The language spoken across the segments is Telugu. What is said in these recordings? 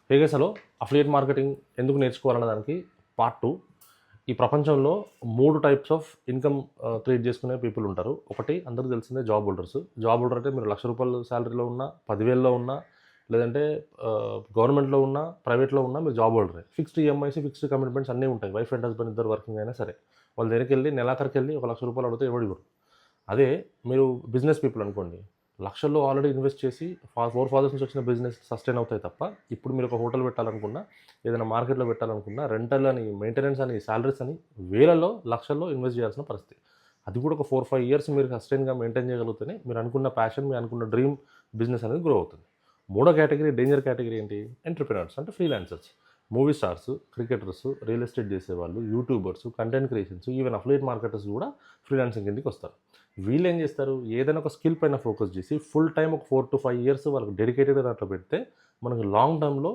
పేగసలో అఫిలియేట్ మార్కెటింగ్ ఎందుకు నేర్చుకోవాలన్న దానికి పార్ట్ 2. ఈ ప్రపంచంలో 3 టైప్స్ ఆఫ్ ఇన్కమ్ క్రియేట్ చేసుకునే పీపుల్ ఉంటారు. ఒకటి అందరికీ తెలిసిందే జాబ్ హోల్డర్స్. జాబ్ హోల్డర్ అంటే మీరు ₹1,00,000 శాలరీలో ఉన్నా, 10,000లో ఉన్నా, లేదంటే గవర్నమెంట్లో ఉన్నా, ప్రైవేట్లో ఉన్నా మీరు జాబ్ హోల్డరే. ఫిక్స్డ్ ఈఎంఐస్, ఫిక్స్డ్ కమిట్మెంట్స్ అన్నీ ఉంటాయి. వైఫ్ అండ్ హస్బెండ్ ఇద్దరు వర్కింగ్ అయినా సరే వాళ్ళ దగ్గరికి వెళ్ళి నెలాఖరికి ఒక ₹1,00,000 అడిగితే ఎవడు ఇవ్వరు. అదే మీరు బిజినెస్ పీపుల్ అనుకోండి, లక్షల్లో ఆల్రెడీ ఇన్వెస్ట్ చేసి 4 ఫాదర్స్ నుంచి వచ్చిన బిజినెస్ సస్టైన్ అవుతాయి తప్ప, ఇప్పుడు మీరు ఒక హోటల్ పెట్టాలనుకున్నా, ఏదైనా మార్కెట్లో పెట్టాలనుకున్నా, రెంటల్ అని, మెయింటెనెన్స్ అని, శాలరీస్ అని వేలలో లక్షల్లో ఇన్వెస్ట్ చేయాల్సిన పరిస్థితి. అది కూడా ఒక 4-5 ఇయర్స్ మీరు సస్టైన్గా మెయింటైన్ చేయగలిగితేనే మీరు అనుకున్న ప్యాషన్, మీరు అనుకున్న డ్రీమ్ బిజినెస్ అనేది గ్రో అవుతుంది. మూడో కేటగిరీ, డేంజర్ కేటగిరీ ఏంటి? ఎంటర్‌ప్రెన్యూర్స్ అంటే freelancers. Movie stars, cricketers, real estate చేసేవాళ్ళు, YouTubers, content creations, even affiliate marketers కూడా ఫ్రీలాన్సింగ్ కిందకి వస్తారు. వీళ్ళు ఏం చేస్తారు? ఏదైనా ఒక స్కిల్ పైన ఫోకస్ చేసి ఫుల్ టైం ఒక 4-5 ఇయర్స్ వాళ్ళకి డెడికేటెడ్గా దాంట్లో పెడితే మనకు లాంగ్ టర్మ్లో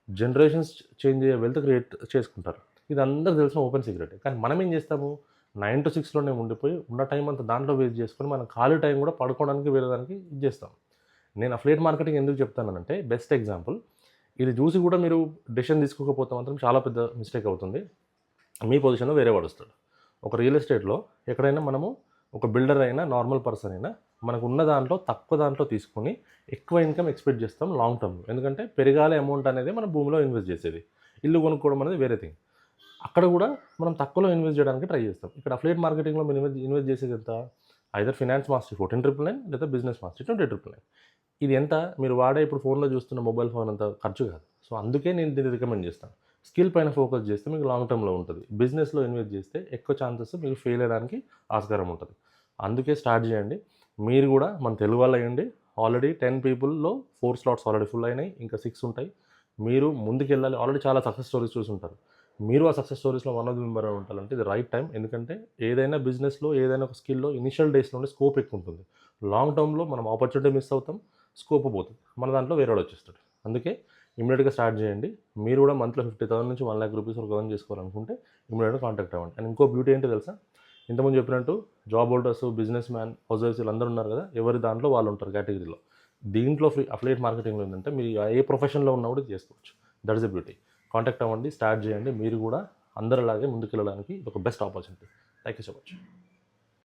జనరేషన్స్ చేంజ్ అయ్యే వెల్త్ క్రియేట్ చేసుకుంటారు. ఇది అందరికీ తెలిసిన ఓపెన్ సీక్రెట్. కానీ మనం ఏం చేస్తాము? 9 to 6లోనే ఉండిపోయి ఉన్న టైం అంతా దాంట్లో వేస్ట్ చేసుకొని మనం ఖాళీ టైం కూడా పడుకోవడానికి వేరే దానికి ఇది చేస్తాం. నేను అఫిలియేట్ మార్కెటింగ్ ఎందుకు చెప్తానంటే బెస్ట్ ఎగ్జాంపుల్, ఇది చూసి కూడా మీరు డెసిషన్ తీసుకోకపోతే మాత్రం చాలా పెద్ద మిస్టేక్ అవుతుంది. మీ పొజిషన్లో వేరే వాడు వస్తాడు. ఒక రియల్ ఎస్టేట్లో ఎక్కడైనా మనము ఒక బిల్డర్ అయినా, నార్మల్ పర్సన్ అయినా మనకు ఉన్న దాంట్లో తక్కువ దాంట్లో తీసుకొని ఎక్కువ ఇన్కమ్ ఎక్స్పెక్ట్ చేస్తాం లాంగ్ టర్మ్లో. ఎందుకంటే పెరగాలి అమౌంట్ అనేది మన భూమిలో ఇన్వెస్ట్ చేసేది. ఇల్లు కొనుక్కోవడం అనేది వేరే థింగ్. అక్కడ కూడా మనం తక్కువలో ఇన్వెస్ట్ చేయడానికి ట్రై చేస్తాం. ఇక్కడ అఫిలియేట్ మార్కెటింగ్లో మీరు ఇన్వెస్ట్ చేసేది ఎంత? ఐదర్ ఫినాన్స్ మాస్టరీ 14,999 లేదా బిజినెస్ మాస్టరీ 20,999. ఇది ఎంత? మీరు వాడే ఇప్పుడు ఫోన్లో చూస్తున్న మొబైల్ ఫోన్ అంత ఖర్చు కాదు. సో అందుకే నేను దీన్ని రికమెండ్ చేస్తాను. స్కిల్ పైన ఫోకస్ చేస్తే మీకు లాంగ్ టర్మ్లో ఉంటుంది. బిజినెస్లో ఇన్వెస్ట్ చేస్తే ఎక్కువ ఛాన్సెస్ మీకు ఫెయిల్ అయ్యడానికి ఆస్కారం ఉంటుంది. అందుకే స్టార్ట్ చేయండి. మీరు కూడా మన తెలుగు వాళ్ళు అయ్యండి. ఆల్రెడీ 10 పీపుల్లో 4 స్లాట్స్ ఆల్రెడీ ఫుల్ అయినాయి. ఇంకా 6 ఉంటాయి. మీరు ముందుకెళ్ళాలి. ఆల్రెడీ చాలా సక్సెస్ స్టోరీస్ చూసుంటారు. మీరు ఆ సక్సెస్ స్టోరీస్లో వన్ ఆఫ్ ది మెంబర్ ఉంటారంటే ఇది రైట్ టైం. ఎందుకంటే ఏదైనా బిజినెస్లో, ఏదైనా ఒక స్కిల్లో ఇనిషియల్ డేస్లోనే స్కోప్ ఎక్కువ ఉంటుంది. లాంగ్ టర్మ్లో మనం ఆపర్చునిటీ మిస్ అవుతాం, స్కోప్ పోతుంది. మన దాంట్లో వేరేవాడు వచ్చేస్తాడు. అందుకే ఇమీడియట్గా స్టార్ట్ చేయండి. మీరు కూడా మంత్లో 50,000 నుంచి 1,00,000 రూపీస్ వరకు ఎర్న్ చేసుకోవాలనుకుంటే ఇమీడియట్గా కాంటాక్ట్ అవ్వండి. అండ్ ఇంకో బ్యూటీ ఏంటో తెలుసా? ఇంతకుముందు చెప్పినట్టు job holders, business man, house wives వీళ్ళందరూ ఉన్నారు కదా, ఎవరి దాంట్లో వాళ్ళు ఉంటారు కేటగిరీలో. దీంట్లో అఫిలియేట్ మార్కెటింగ్లో ఏంటంటే మీరు ఏ ప్రొఫెషన్లో ఉన్నా కూడా చేసుకోవచ్చు. That is the beauty. Contact అవ్వండి, స్టార్ట్ చేయండి. మీరు కూడా అందరిలాగే ముందుకెళ్ళడానికి ఇది ఒక best opportunity. Thank you so much.